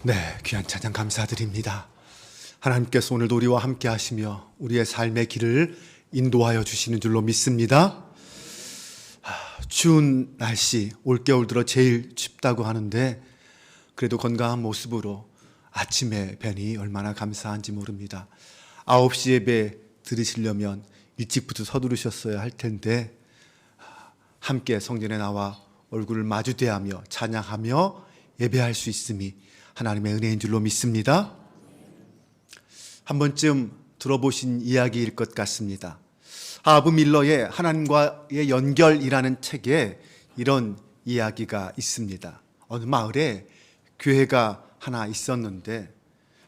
네, 귀한 찬양 감사드립니다. 하나님께서 오늘도 우리와 함께 하시며 우리의 삶의 길을 인도하여 주시는 줄로 믿습니다. 추운 날씨, 올겨울 들어 제일 춥다고 하는데 그래도 건강한 모습으로 아침에 뵈니 얼마나 감사한지 모릅니다. 9시 예배 들으시려면 일찍부터 서두르셨어야 할 텐데 함께 성전에 나와 얼굴을 마주대하며 찬양하며 예배할 수 있음이 하나님의 은혜인 줄로 믿습니다. 한 번쯤 들어보신 이야기일 것 같습니다. 하브 밀러의 하나님과의 연결이라는 책에 이런 이야기가 있습니다. 어느 마을에 교회가 하나 있었는데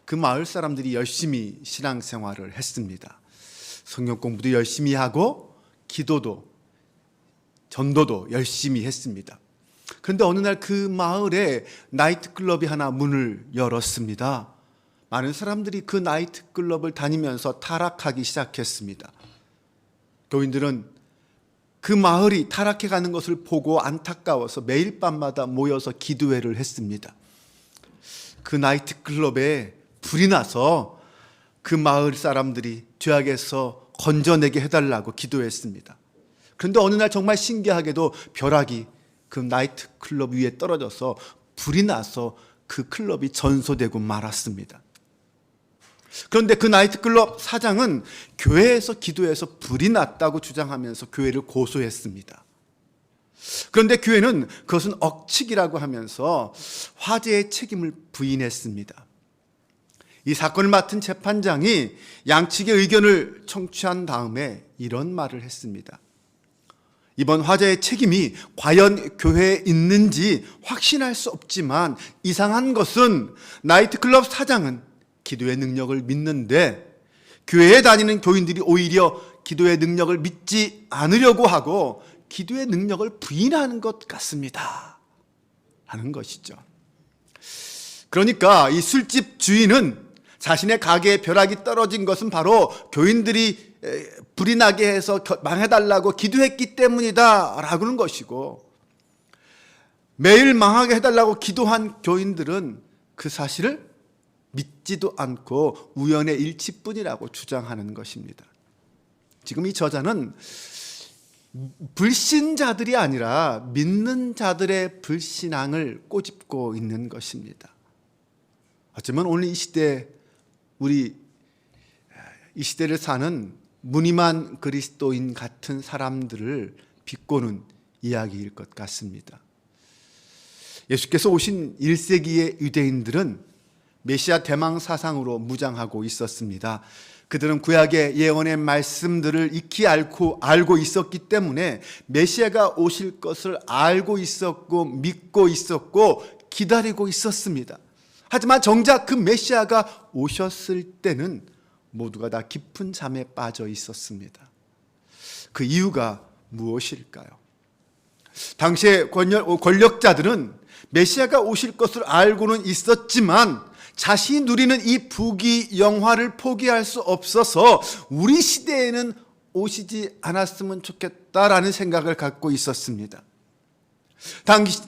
그 마을 사람들이 열심히 신앙생활을 했습니다. 성경 공부도 열심히 하고 기도도 전도도 열심히 했습니다. 그런데 어느 날 그 마을에 나이트클럽이 하나 문을 열었습니다. 많은 사람들이 그 나이트클럽을 다니면서 타락하기 시작했습니다. 교인들은 그 마을이 타락해가는 것을 보고 안타까워서 매일 밤마다 모여서 기도회를 했습니다. 그 나이트클럽에 불이 나서 그 마을 사람들이 죄악에서 건져내게 해달라고 기도했습니다. 그런데 어느 날 정말 신기하게도 벼락이 그 나이트클럽 위에 떨어져서 불이 나서 그 클럽이 전소되고 말았습니다. 그런데 그 나이트클럽 사장은 교회에서 기도해서 불이 났다고 주장하면서 교회를 고소했습니다. 그런데 교회는 그것은 억측이라고 하면서 화재의 책임을 부인했습니다. 이 사건을 맡은 재판장이 양측의 의견을 청취한 다음에 이런 말을 했습니다. 이번 화재의 책임이 과연 교회에 있는지 확신할 수 없지만 이상한 것은 나이트클럽 사장은 기도의 능력을 믿는데 교회에 다니는 교인들이 오히려 기도의 능력을 믿지 않으려고 하고 기도의 능력을 부인하는 것 같습니다. 하는 것이죠. 그러니까 이 술집 주인은 자신의 가게에 벼락이 떨어진 것은 바로 교인들이 불이 나게 해서 망해달라고 기도했기 때문이다 라고는 것이고, 매일 망하게 해달라고 기도한 교인들은 그 사실을 믿지도 않고 우연의 일치뿐이라고 주장하는 것입니다. 지금 이 저자는 불신자들이 아니라 믿는 자들의 불신앙을 꼬집고 있는 것입니다. 어쩌면 오늘 이 시대, 우리 이 시대를 사는 무늬만 그리스도인 같은 사람들을 비꼬는 이야기일 것 같습니다. 예수께서 오신 1세기의 유대인들은 메시아 대망 사상으로 무장하고 있었습니다. 그들은 구약의 예언의 말씀들을 익히 알고 있었기 때문에 메시아가 오실 것을 알고 있었고 믿고 있었고 기다리고 있었습니다. 하지만 정작 그 메시아가 오셨을 때는 모두가 다 깊은 잠에 빠져 있었습니다. 그 이유가 무엇일까요? 당시의 권력자들은 메시아가 오실 것을 알고는 있었지만 자신이 누리는 이 부귀 영화를 포기할 수 없어서 우리 시대에는 오시지 않았으면 좋겠다라는 생각을 갖고 있었습니다.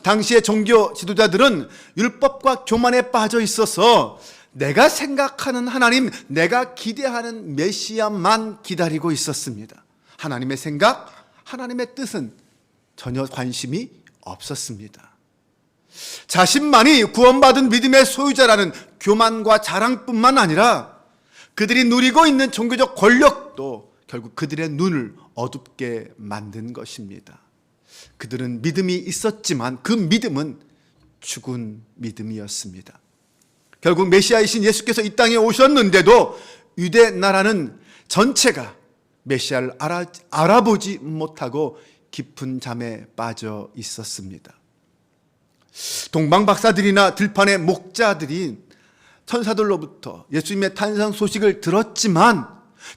당시의 종교 지도자들은 율법과 교만에 빠져 있어서 내가 생각하는 하나님, 내가 기대하는 메시아만 기다리고 있었습니다. 하나님의 생각, 하나님의 뜻은 전혀 관심이 없었습니다. 자신만이 구원받은 믿음의 소유자라는 교만과 자랑뿐만 아니라 그들이 누리고 있는 종교적 권력도 결국 그들의 눈을 어둡게 만든 것입니다. 그들은 믿음이 있었지만 그 믿음은 죽은 믿음이었습니다. 결국 메시아이신 예수께서 이 땅에 오셨는데도 유대 나라는 전체가 메시아를 알아보지 못하고 깊은 잠에 빠져 있었습니다. 동방 박사들이나 들판의 목자들이 천사들로부터 예수님의 탄생 소식을 들었지만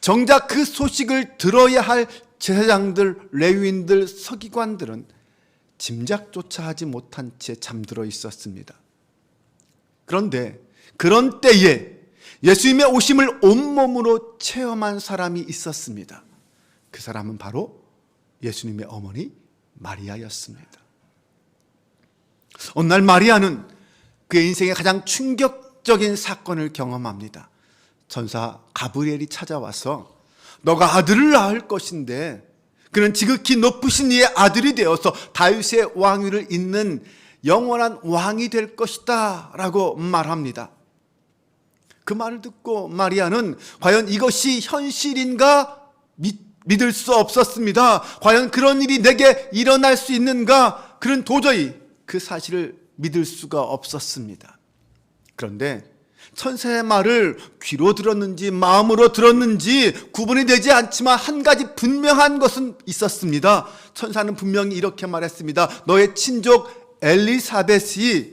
정작 그 소식을 들어야 할 제사장들, 레위인들, 서기관들은 짐작조차 하지 못한 채 잠들어 있었습니다. 그런데 그런 때에 예수님의 오심을 온몸으로 체험한 사람이 있었습니다. 그 사람은 바로 예수님의 어머니 마리아였습니다. 어느 날 마리아는 그의 인생의 가장 충격적인 사건을 경험합니다. 천사 가브리엘이 찾아와서 너가 아들을 낳을 것인데 그는 지극히 높으신 이의 아들이 되어서 다윗의 왕위를 잇는 영원한 왕이 될 것이다 라고 말합니다. 그 말을 듣고 마리아는 과연 이것이 현실인가 믿을 수 없었습니다. 과연 그런 일이 내게 일어날 수 있는가? 그는 도저히 그 사실을 믿을 수가 없었습니다. 그런데 천사의 말을 귀로 들었는지 마음으로 들었는지 구분이 되지 않지만 한 가지 분명한 것은 있었습니다. 천사는 분명히 이렇게 말했습니다. 너의 친족 엘리사벳이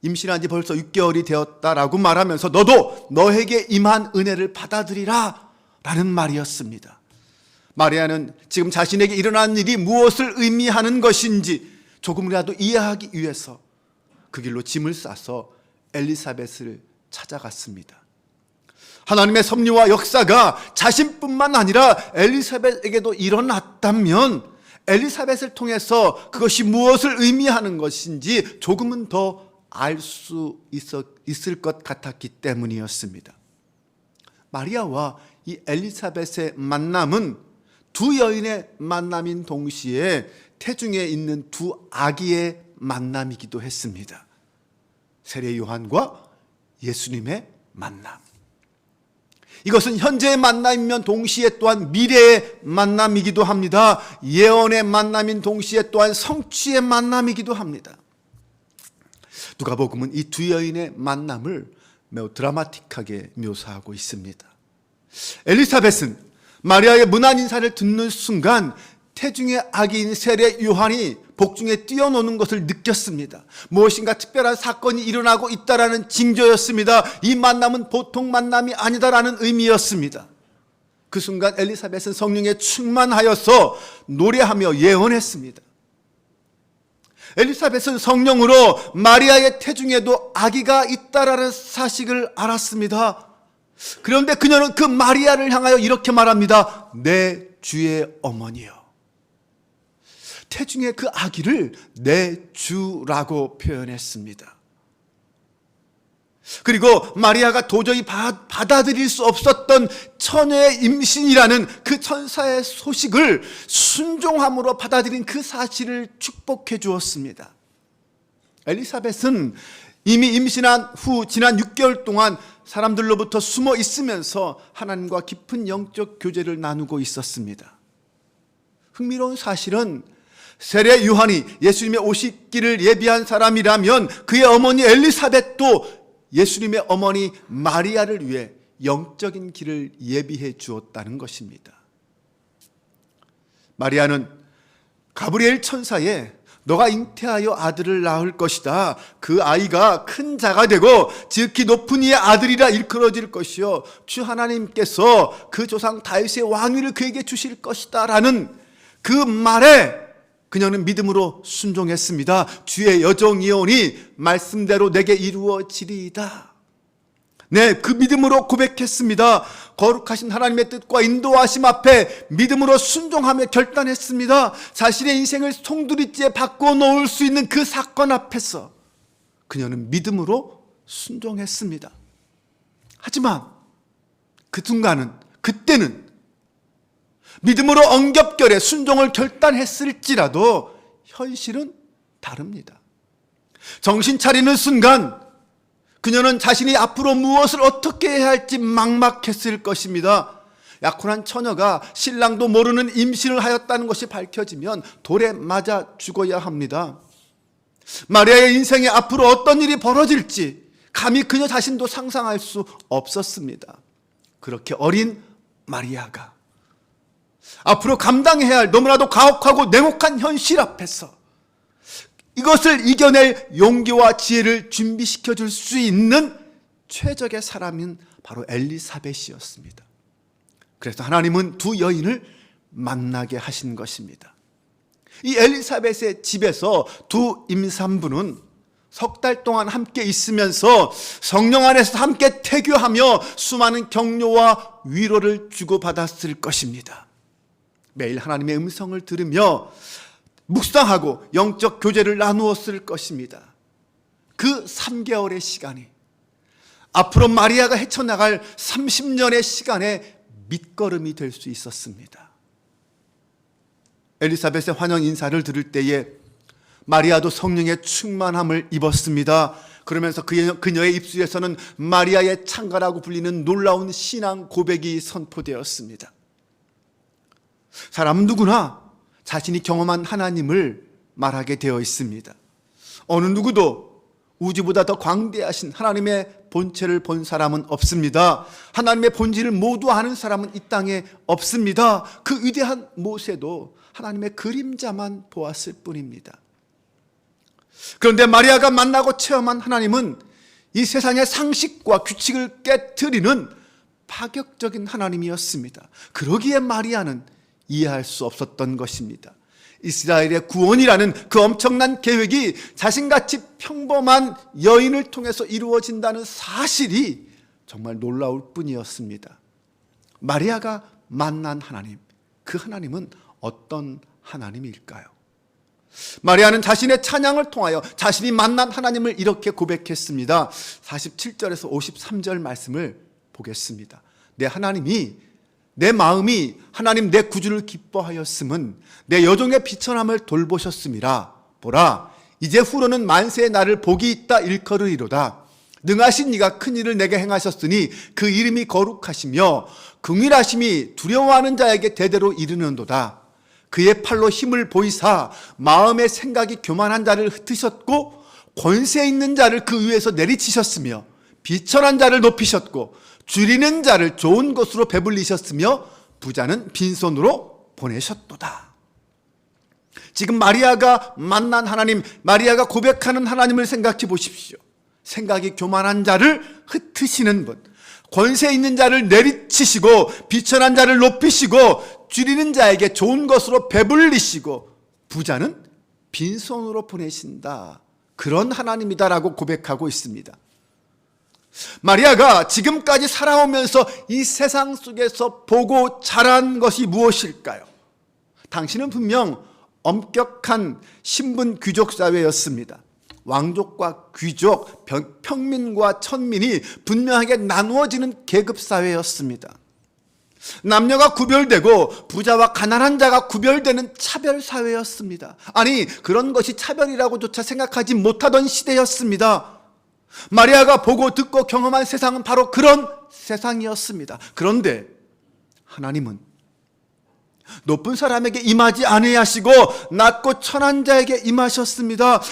임신한 지 벌써 6개월이 되었다라고 말하면서 너도 너에게 임한 은혜를 받아들이라 라는 말이었습니다. 마리아는 지금 자신에게 일어난 일이 무엇을 의미하는 것인지 조금이라도 이해하기 위해서 그 길로 짐을 싸서 엘리사벳을 찾아갔습니다. 하나님의 섭리와 역사가 자신뿐만 아니라 엘리사벳에게도 일어났다면 엘리사벳을 통해서 그것이 무엇을 의미하는 것인지 조금은 더 알 수 있을 것 같았기 때문이었습니다. 마리아와 이 엘리사벳의 만남은 두 여인의 만남인 동시에 태중에 있는 두 아기의 만남이기도 했습니다. 세례 요한과 예수님의 만남. 이것은 현재의 만남이면 동시에 또한 미래의 만남이기도 합니다. 예언의 만남인 동시에 또한 성취의 만남이기도 합니다. 누가복음은 이 두 여인의 만남을 매우 드라마틱하게 묘사하고 있습니다. 엘리사벳은 마리아의 문안 인사를 듣는 순간 태중의 아기인 세례 요한이 복중에 뛰어노는 것을 느꼈습니다. 무엇인가 특별한 사건이 일어나고 있다라는 징조였습니다. 이 만남은 보통 만남이 아니다라는 의미였습니다. 그 순간 엘리사벳은 성령에 충만하여서 노래하며 예언했습니다. 엘리사벳은 성령으로 마리아의 태중에도 아기가 있다라는 사실을 알았습니다. 그런데 그녀는 그 마리아를 향하여 이렇게 말합니다. 내 주의 어머니여. 태중의 그 아기를 내 주라고 표현했습니다. 그리고 마리아가 도저히 받아들일 수 없었던 처녀의 임신이라는 그 천사의 소식을 순종함으로 받아들인 그 사실을 축복해 주었습니다. 엘리사벳은 이미 임신한 후 지난 6개월 동안 사람들로부터 숨어 있으면서 하나님과 깊은 영적 교제를 나누고 있었습니다. 흥미로운 사실은 세례 요한이 예수님의 오시기를 예비한 사람이라면 그의 어머니 엘리사벳도 예수님의 어머니 마리아를 위해 영적인 길을 예비해 주었다는 것입니다. 마리아는 가브리엘 천사의 너가 잉태하여 아들을 낳을 것이다. 그 아이가 큰 자가 되고 지극히 높은 이의 아들이라 일컬어질 것이요 주 하나님께서 그 조상 다윗의 왕위를 그에게 주실 것이다 라는 그 말에 그녀는 믿음으로 순종했습니다. 주의 여종이오니 말씀대로 내게 이루어지리이다. 네, 그 믿음으로 고백했습니다. 거룩하신 하나님의 뜻과 인도하심 앞에 믿음으로 순종하며 결단했습니다. 자신의 인생을 송두리째 바꾸어 놓을 수 있는 그 사건 앞에서 그녀는 믿음으로 순종했습니다. 하지만 그 순간은, 그때는 믿음으로 엉겹결에 순종을 결단했을지라도 현실은 다릅니다. 정신 차리는 순간 그녀는 자신이 앞으로 무엇을 어떻게 해야 할지 막막했을 것입니다. 약혼한 처녀가 신랑도 모르는 임신을 하였다는 것이 밝혀지면 돌에 맞아 죽어야 합니다. 마리아의 인생에 앞으로 어떤 일이 벌어질지 감히 그녀 자신도 상상할 수 없었습니다. 그렇게 어린 마리아가 앞으로 감당해야 할 너무나도 가혹하고 냉혹한 현실 앞에서 이것을 이겨낼 용기와 지혜를 준비시켜 줄 수 있는 최적의 사람인 바로 엘리사벳이었습니다. 그래서 하나님은 두 여인을 만나게 하신 것입니다. 이 엘리사벳의 집에서 두 임산부는 석 달 동안 함께 있으면서 성령 안에서 함께 태교하며 수많은 격려와 위로를 주고받았을 것입니다. 매일 하나님의 음성을 들으며 묵상하고 영적 교제를 나누었을 것입니다. 그 3개월의 시간이 앞으로 마리아가 헤쳐나갈 30년의 시간의 밑거름이 될 수 있었습니다. 엘리사벳의 환영 인사를 들을 때에 마리아도 성령의 충만함을 입었습니다. 그러면서 그녀의 입술에서는 마리아의 창가라고 불리는 놀라운 신앙 고백이 선포되었습니다. 사람 누구나 자신이 경험한 하나님을 말하게 되어 있습니다. 어느 누구도 우주보다 더 광대하신 하나님의 본체를 본 사람은 없습니다. 하나님의 본질을 모두 아는 사람은 이 땅에 없습니다. 그 위대한 모세도 하나님의 그림자만 보았을 뿐입니다. 그런데 마리아가 만나고 체험한 하나님은 이 세상의 상식과 규칙을 깨트리는 파격적인 하나님이었습니다. 그러기에 마리아는 이해할 수 없었던 것입니다. 이스라엘의 구원이라는 그 엄청난 계획이 자신같이 평범한 여인을 통해서 이루어진다는 사실이 정말 놀라울 뿐이었습니다. 마리아가 만난 하나님, 그 하나님은 어떤 하나님일까요? 마리아는 자신의 찬양을 통하여 자신이 만난 하나님을 이렇게 고백했습니다. 47절에서 53절 말씀을 보겠습니다. 내 하나님이, 내 마음이 하나님 내 구주를 기뻐하였음은 내 여종의 비천함을 돌보셨음이라. 보라, 이제 후로는 만세의 날을 복이 있다 일컬으리로다. 능하신 이가 큰 일을 내게 행하셨으니 그 이름이 거룩하시며 긍휼하심이 두려워하는 자에게 대대로 이르는도다. 그의 팔로 힘을 보이사 마음의 생각이 교만한 자를 흩으셨고 권세 있는 자를 그 위에서 내리치셨으며 비천한 자를 높이셨고 줄이는 자를 좋은 것으로 배불리셨으며 부자는 빈손으로 보내셨도다. 지금 마리아가 만난 하나님, 마리아가 고백하는 하나님을 생각해 보십시오. 생각이 교만한 자를 흩으시는 분, 권세 있는 자를 내리치시고 비천한 자를 높이시고 줄이는 자에게 좋은 것으로 배불리시고 부자는 빈손으로 보내신다. 그런 하나님이다라고 고백하고 있습니다. 마리아가 지금까지 살아오면서 이 세상 속에서 보고 자란 것이 무엇일까요? 당신은 분명 엄격한 신분 귀족 사회였습니다. 왕족과 귀족, 평민과 천민이 분명하게 나누어지는 계급 사회였습니다. 남녀가 구별되고 부자와 가난한 자가 구별되는 차별 사회였습니다. 아니, 그런 것이 차별이라고조차 생각하지 못하던 시대였습니다. 마리아가 보고 듣고 경험한 세상은 바로 그런 세상이었습니다. 그런데 하나님은 높은 사람에게 임하지 아니하시고 낮고 천한 자에게 임하셨습니다.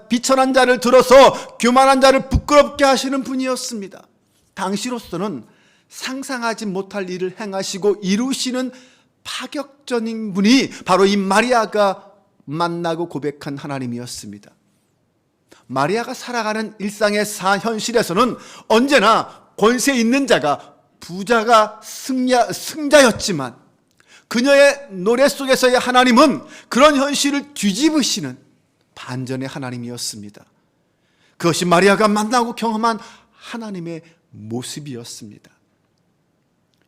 비천한 자를 들어서 교만한 자를 부끄럽게 하시는 분이었습니다. 당시로서는 상상하지 못할 일을 행하시고 이루시는 파격적인 분이 바로 이 마리아가 만나고 고백한 하나님이었습니다. 마리아가 살아가는 일상의 현실에서는 언제나 권세 있는 자가, 부자가 승자였지만 그녀의 노래 속에서의 하나님은 그런 현실을 뒤집으시는 반전의 하나님이었습니다. 그것이 마리아가 만나고 경험한 하나님의 모습이었습니다.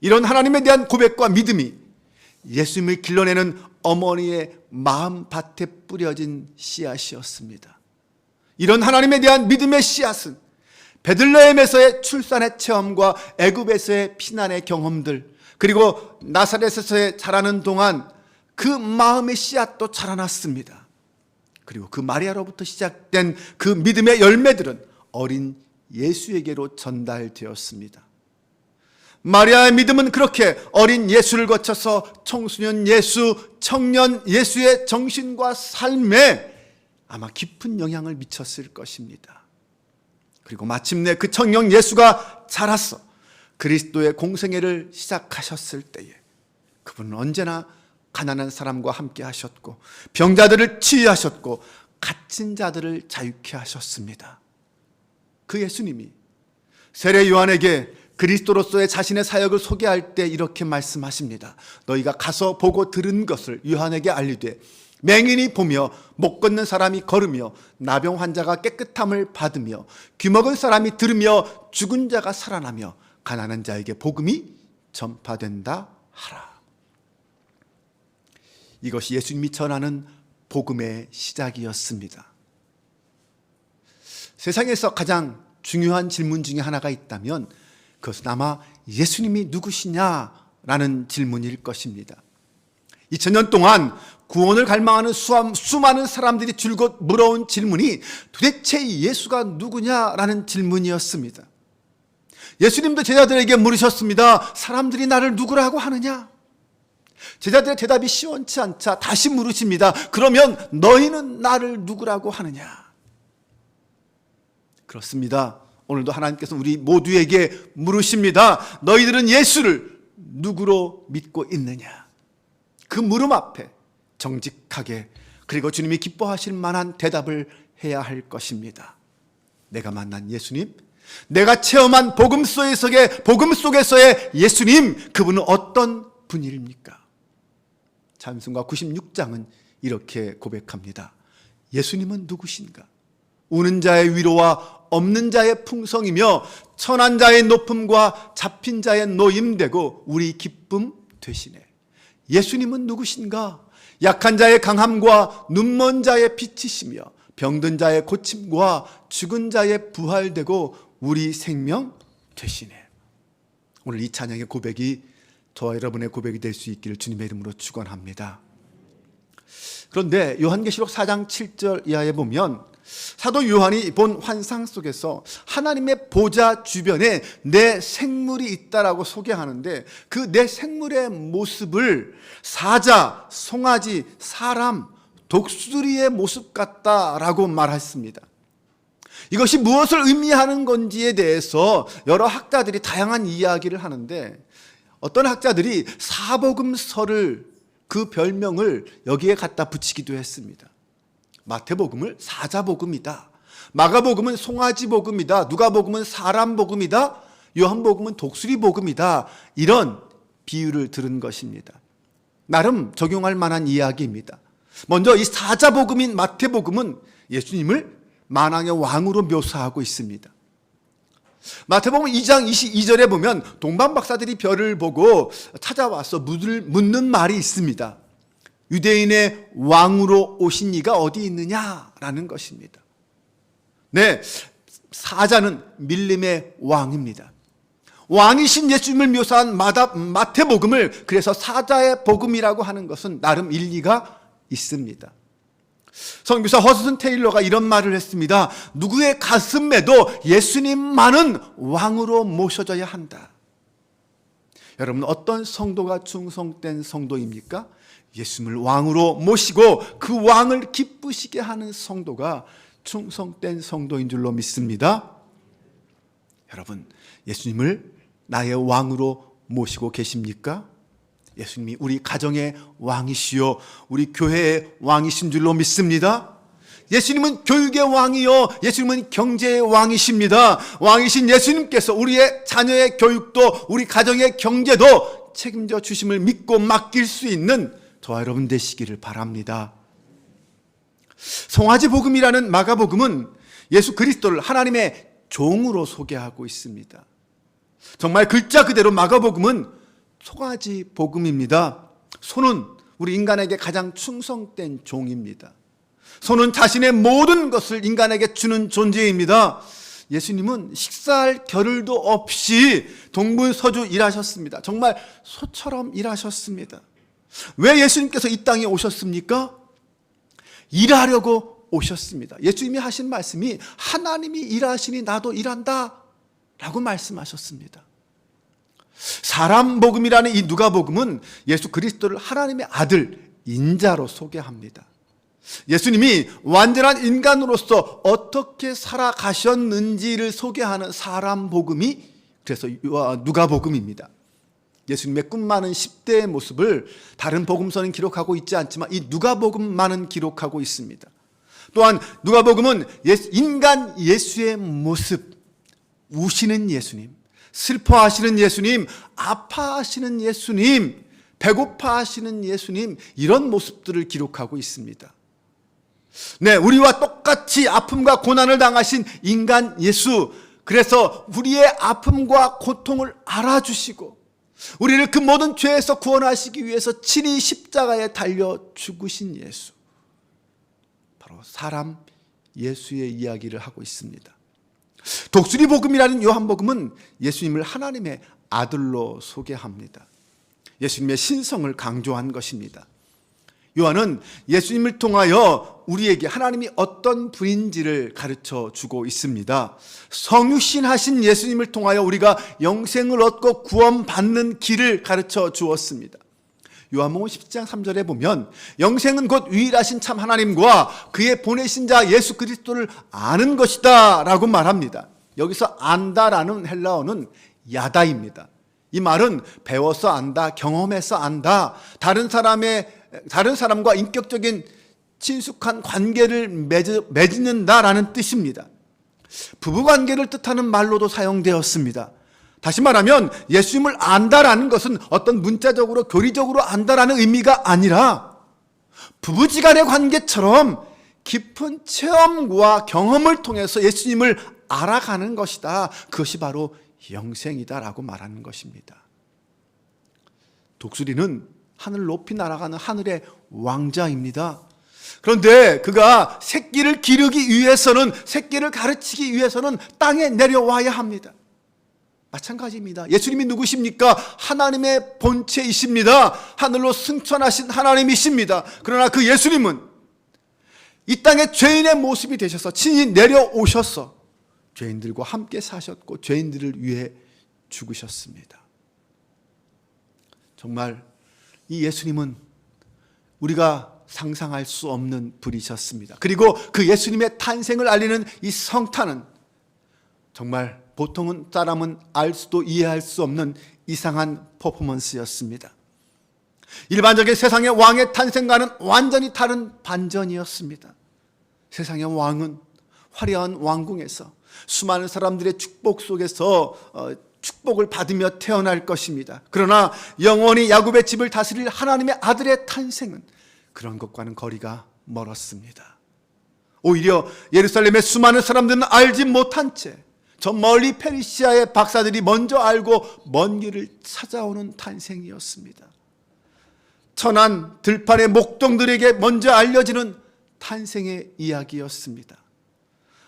이런 하나님에 대한 고백과 믿음이 예수님을 길러내는 어머니의 마음밭에 뿌려진 씨앗이었습니다. 이런 하나님에 대한 믿음의 씨앗은 베들레헴에서의 출산의 체험과 애굽에서의 피난의 경험들, 그리고 나사렛에서의 자라는 동안 그 마음의 씨앗도 자라났습니다. 그리고 그 마리아로부터 시작된 그 믿음의 열매들은 어린 예수에게로 전달되었습니다. 마리아의 믿음은 그렇게 어린 예수를 거쳐서 청소년 예수, 청년 예수의 정신과 삶에 아마 깊은 영향을 미쳤을 것입니다. 그리고 마침내 그 청년 예수가 자라서 그리스도의 공생애를 시작하셨을 때에 그분은 언제나 가난한 사람과 함께 하셨고 병자들을 치유하셨고 갇힌 자들을 자유케 하셨습니다. 그 예수님이 세례 요한에게 그리스도로서의 자신의 사역을 소개할 때 이렇게 말씀하십니다. 너희가 가서 보고 들은 것을 요한에게 알리되 맹인이 보며 못 걷는 사람이 걸으며 나병 환자가 깨끗함을 받으며 귀먹은 사람이 들으며 죽은 자가 살아나며 가난한 자에게 복음이 전파된다 하라. 이것이 예수님이 전하는 복음의 시작이었습니다. 세상에서 가장 중요한 질문 중에 하나가 있다면 그것은 아마 예수님이 누구시냐라는 질문일 것입니다. 2000년 동안 구원을 갈망하는 수많은 사람들이 줄곧 물어온 질문이 도대체 예수가 누구냐라는 질문이었습니다. 예수님도 제자들에게 물으셨습니다. 사람들이 나를 누구라고 하느냐? 제자들의 대답이 시원치 않자 다시 물으십니다. 그러면 너희는 나를 누구라고 하느냐? 그렇습니다. 오늘도 하나님께서 우리 모두에게 물으십니다. 너희들은 예수를 누구로 믿고 있느냐? 그 물음 앞에 정직하게 그리고 주님이 기뻐하실 만한 대답을 해야 할 것입니다. 내가 만난 예수님, 내가 체험한 복음 속에서의 예수님, 그분은 어떤 분입니까? 찬송가 96장은 이렇게 고백합니다. 예수님은 누구신가? 우는 자의 위로와 없는 자의 풍성이며 천한 자의 높음과 잡힌 자의 노임되고 우리 기쁨 되시네. 예수님은 누구신가? 약한 자의 강함과 눈먼 자의 빛이시며 병든 자의 고침과 죽은 자의 부활되고 우리 생명 되시네. 오늘 이 찬양의 고백이 저와 여러분의 고백이 될 수 있기를 주님의 이름으로 축원합니다. 그런데 요한계시록 4장 7절 이하에 보면 사도 요한이 본 환상 속에서 하나님의 보좌 주변에 내 생물이 있다라고 소개하는데 그 내 생물의 모습을 사자, 송아지, 사람, 독수리의 모습 같다라고 말했습니다. 이것이 무엇을 의미하는 건지에 대해서 여러 학자들이 다양한 이야기를 하는데 어떤 학자들이 사복음서를 그 별명을 여기에 갖다 붙이기도 했습니다. 마태복음을 사자복음이다. 마가복음은 송아지복음이다. 누가복음은 사람복음이다. 요한복음은 독수리복음이다. 이런 비유를 들은 것입니다. 나름 적용할 만한 이야기입니다. 먼저 이 사자복음인 마태복음은 예수님을 만왕의 왕으로 묘사하고 있습니다. 마태복음 2장 22절에 보면 동방 박사들이 별을 보고 찾아와서 묻는 말이 있습니다. 유대인의 왕으로 오신 이가 어디 있느냐라는 것입니다. 네, 사자는 밀림의 왕입니다. 왕이신 예수님을 묘사한 마태복음을 그래서 사자의 복음이라고 하는 것은 나름 일리가 있습니다. 선교사 허스슨 테일러가 이런 말을 했습니다. 누구의 가슴에도 예수님만은 왕으로 모셔져야 한다. 여러분, 어떤 성도가 충성된 성도입니까? 예수님을 왕으로 모시고 그 왕을 기쁘시게 하는 성도가 충성된 성도인 줄로 믿습니다. 여러분, 예수님을 나의 왕으로 모시고 계십니까? 예수님이 우리 가정의 왕이시요 우리 교회의 왕이신 줄로 믿습니다. 예수님은 교육의 왕이요 예수님은 경제의 왕이십니다. 왕이신 예수님께서 우리의 자녀의 교육도 우리 가정의 경제도 책임져 주심을 믿고 맡길 수 있는 저와 여러분 되시기를 바랍니다. 송아지 복음이라는 마가복음은 예수 그리스도를 하나님의 종으로 소개하고 있습니다. 정말 글자 그대로 마가복음은 송아지 복음입니다. 소는 우리 인간에게 가장 충성된 종입니다. 소는 자신의 모든 것을 인간에게 주는 존재입니다. 예수님은 식사할 겨를도 없이 동분서주 일하셨습니다. 정말 소처럼 일하셨습니다. 왜 예수님께서 이 땅에 오셨습니까? 일하려고 오셨습니다. 예수님이 하신 말씀이 하나님이 일하시니 나도 일한다 라고 말씀하셨습니다. 사람 복음이라는 이 누가복음은 예수 그리스도를 하나님의 아들 인자로 소개합니다. 예수님이 완전한 인간으로서 어떻게 살아가셨는지를 소개하는 사람 복음이 그래서 누가복음입니다. 예수님의 꿈 많은 10대의 모습을 다른 복음서는 기록하고 있지 않지만 이 누가복음만은 기록하고 있습니다. 또한 누가복음은 인간 예수의 모습, 우시는 예수님, 슬퍼하시는 예수님, 아파하시는 예수님, 배고파하시는 예수님, 이런 모습들을 기록하고 있습니다. 네, 우리와 똑같이 아픔과 고난을 당하신 인간 예수, 그래서 우리의 아픔과 고통을 알아주시고 우리를 그 모든 죄에서 구원하시기 위해서 친히 십자가에 달려 죽으신 예수, 바로 사람 예수의 이야기를 하고 있습니다. 독수리 복음이라는 요한복음은 예수님을 하나님의 아들로 소개합니다. 예수님의 신성을 강조한 것입니다. 요한은 예수님을 통하여 우리에게 하나님이 어떤 분인지를 가르쳐 주고 있습니다. 성육신하신 예수님을 통하여 우리가 영생을 얻고 구원받는 길을 가르쳐 주었습니다. 요한복음 10장 3절에 보면 영생은 곧 유일하신 참 하나님과 그의 보내신 자 예수 그리스도를 아는 것이다 라고 말합니다. 여기서 안다라는 헬라어는 야다입니다. 이 말은 배워서 안다, 경험해서 안다, 다른 사람과 인격적인 친숙한 관계를 맺는다라는 뜻입니다. 부부관계를 뜻하는 말로도 사용되었습니다. 다시 말하면 예수님을 안다라는 것은 어떤 문자적으로 교리적으로 안다라는 의미가 아니라 부부지간의 관계처럼 깊은 체험과 경험을 통해서 예수님을 알아가는 것이다. 그것이 바로 영생이다라고 말하는 것입니다. 독수리는 하늘 높이 날아가는 하늘의 왕자입니다. 그런데 그가 새끼를 기르기 위해서는, 새끼를 가르치기 위해서는 땅에 내려와야 합니다. 마찬가지입니다. 예수님이 누구십니까? 하나님의 본체이십니다. 하늘로 승천하신 하나님이십니다. 그러나 그 예수님은 이 땅에 죄인의 모습이 되셔서 친히 내려오셔서 죄인들과 함께 사셨고 죄인들을 위해 죽으셨습니다. 정말 이 예수님은 우리가 상상할 수 없는 분이셨습니다. 그리고 그 예수님의 탄생을 알리는 이 성탄은 정말 보통은 사람은 알 수도 이해할 수 없는 이상한 퍼포먼스였습니다. 일반적인 세상의 왕의 탄생과는 완전히 다른 반전이었습니다. 세상의 왕은 화려한 왕궁에서 수많은 사람들의 축복 속에서 축복을 받으며 태어날 것입니다. 그러나 영원히 야곱의 집을 다스릴 하나님의 아들의 탄생은 그런 것과는 거리가 멀었습니다. 오히려 예루살렘의 수많은 사람들은 알지 못한 채 저 멀리 페르시아의 박사들이 먼저 알고 먼 길을 찾아오는 탄생이었습니다. 천한 들판의 목동들에게 먼저 알려지는 탄생의 이야기였습니다.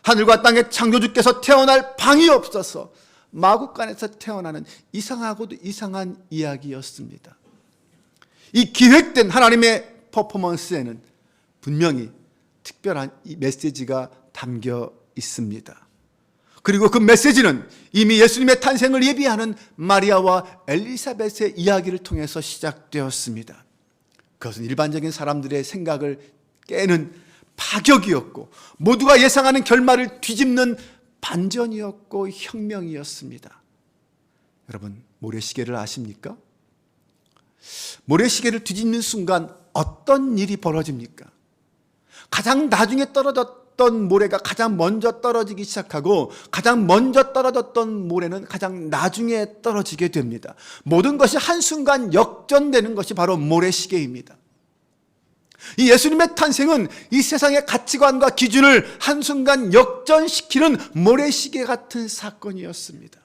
하늘과 땅의 창조주께서 태어날 방이 없어서 마구간에서 태어나는 이상하고도 이상한 이야기였습니다. 이 기획된 하나님의 퍼포먼스에는 분명히 특별한 이 메시지가 담겨 있습니다. 그리고 그 메시지는 이미 예수님의 탄생을 예비하는 마리아와 엘리사벳의 이야기를 통해서 시작되었습니다. 그것은 일반적인 사람들의 생각을 깨는 파격이었고 모두가 예상하는 결말을 뒤집는 반전이었고 혁명이었습니다. 여러분, 모래시계를 아십니까? 모래시계를 뒤집는 순간 어떤 일이 벌어집니까? 가장 나중에 떨어졌던 모래가 가장 먼저 떨어지기 시작하고 가장 먼저 떨어졌던 모래는 가장 나중에 떨어지게 됩니다. 모든 것이 한순간 역전되는 것이 바로 모래시계입니다. 이 예수님의 탄생은 이 세상의 가치관과 기준을 한순간 역전시키는 모래시계 같은 사건이었습니다.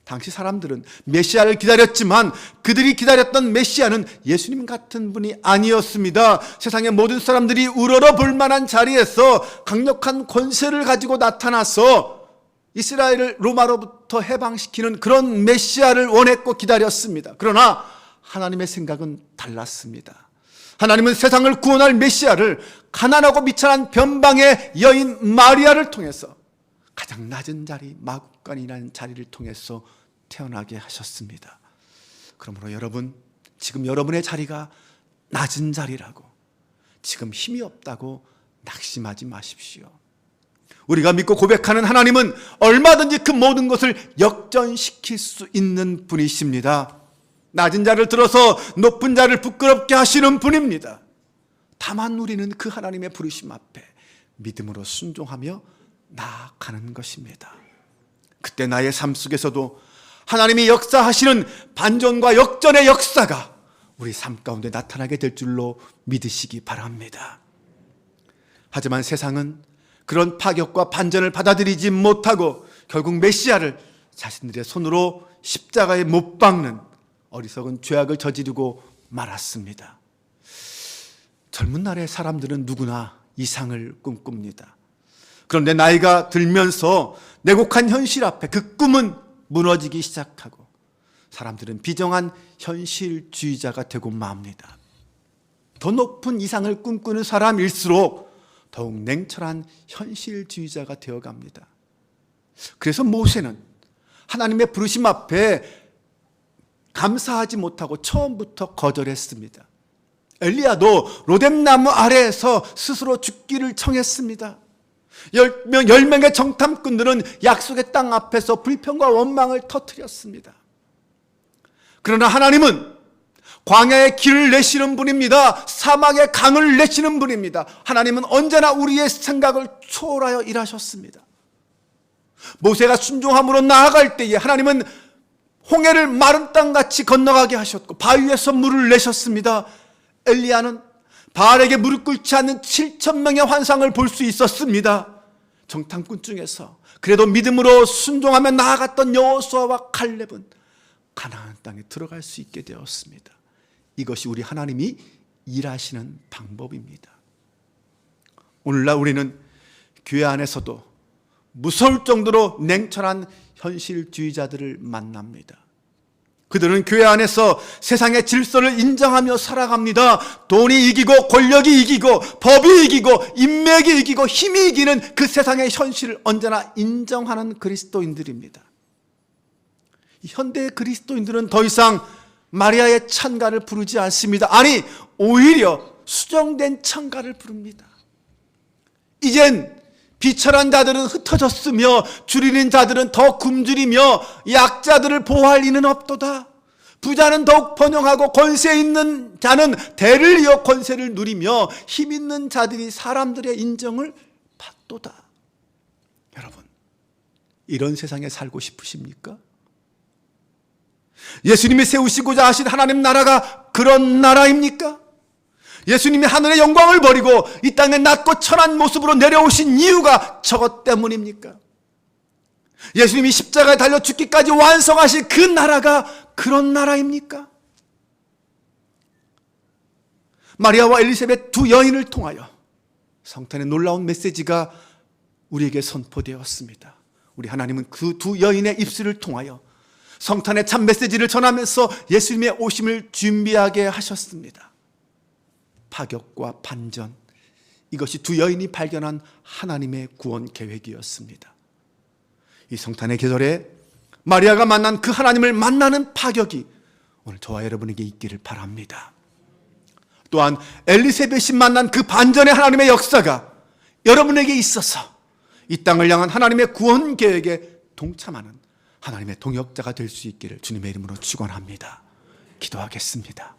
당시 사람들은 메시아를 기다렸지만 그들이 기다렸던 메시아는 예수님 같은 분이 아니었습니다. 세상의 모든 사람들이 우러러 볼 만한 자리에서 강력한 권세를 가지고 나타나서 이스라엘을 로마로부터 해방시키는 그런 메시아를 원했고 기다렸습니다. 그러나 하나님의 생각은 달랐습니다. 하나님은 세상을 구원할 메시아를 가난하고 미천한 변방의 여인 마리아를 통해서 가장 낮은 자리, 마구간이라는 자리를 통해서 태어나게 하셨습니다. 그러므로 여러분, 지금 여러분의 자리가 낮은 자리라고, 지금 힘이 없다고 낙심하지 마십시오. 우리가 믿고 고백하는 하나님은 얼마든지 그 모든 것을 역전시킬 수 있는 분이십니다. 낮은 자를 들어서 높은 자를 부끄럽게 하시는 분입니다. 다만 우리는 그 하나님의 부르심 앞에 믿음으로 순종하며 나아가는 것입니다. 그때 나의 삶 속에서도 하나님이 역사하시는 반전과 역전의 역사가 우리 삶 가운데 나타나게 될 줄로 믿으시기 바랍니다. 하지만 세상은 그런 파격과 반전을 받아들이지 못하고 결국 메시아를 자신들의 손으로 십자가에 못 박는 어리석은 죄악을 저지르고 말았습니다. 젊은 날의 사람들은 누구나 이상을 꿈꿉니다. 그런데 나이가 들면서 냉혹한 현실 앞에 그 꿈은 무너지기 시작하고 사람들은 비정한 현실주의자가 되고 맙니다. 더 높은 이상을 꿈꾸는 사람일수록 더욱 냉철한 현실주의자가 되어갑니다. 그래서 모세는 하나님의 부르심 앞에 감사하지 못하고 처음부터 거절했습니다. 엘리야도 로뎀나무 아래에서 스스로 죽기를 청했습니다. 10명의 정탐꾼들은 약속의 땅 앞에서 불평과 원망을 터뜨렸습니다. 그러나 하나님은 광야의 길을 내시는 분입니다. 사막의 강을 내시는 분입니다. 하나님은 언제나 우리의 생각을 초월하여 일하셨습니다. 모세가 순종함으로 나아갈 때에 하나님은 홍해를 마른 땅같이 건너가게 하셨고 바위에서 물을 내셨습니다. 엘리야는 바알에게 무릎 꿇지 않는 7,000명의 환상을 볼 수 있었습니다. 정탐꾼 중에서 그래도 믿음으로 순종하며 나아갔던 여호수아와 칼렙은 가나안 땅에 들어갈 수 있게 되었습니다. 이것이 우리 하나님이 일하시는 방법입니다. 오늘날 우리는 교회 안에서도 무서울 정도로 냉철한 현실주의자들을 만납니다. 그들은 교회 안에서 세상의 질서를 인정하며 살아갑니다. 돈이 이기고 권력이 이기고 법이 이기고 인맥이 이기고 힘이 이기는 그 세상의 현실을 언제나 인정하는 그리스도인들입니다. 현대의 그리스도인들은 더 이상 마리아의 찬가를 부르지 않습니다. 아니, 오히려 수정된 찬가를 부릅니다. 이젠 비천한 자들은 흩어졌으며 줄이는 자들은 더 굶주리며 약자들을 보호할 이는 없도다. 부자는 더욱 번영하고 권세 있는 자는 대를 이어 권세를 누리며 힘 있는 자들이 사람들의 인정을 받도다. 여러분, 이런 세상에 살고 싶으십니까? 예수님이 세우시고자 하신 하나님 나라가 그런 나라입니까? 예수님이 하늘의 영광을 버리고 이 땅에 낮고 천한 모습으로 내려오신 이유가 저것 때문입니까? 예수님이 십자가에 달려 죽기까지 완성하신 그 나라가 그런 나라입니까? 마리아와 엘리사벳 두 여인을 통하여 성탄의 놀라운 메시지가 우리에게 선포되었습니다. 우리 하나님은 그 두 여인의 입술을 통하여 성탄의 참 메시지를 전하면서 예수님의 오심을 준비하게 하셨습니다. 파격과 반전, 이것이 두 여인이 발견한 하나님의 구원 계획이었습니다. 이 성탄의 계절에 마리아가 만난 그 하나님을 만나는 파격이 오늘 저와 여러분에게 있기를 바랍니다. 또한 엘리사벳이 만난 그 반전의 하나님의 역사가 여러분에게 있어서 이 땅을 향한 하나님의 구원 계획에 동참하는 하나님의 동역자가 될 수 있기를 주님의 이름으로 축원합니다. 기도하겠습니다.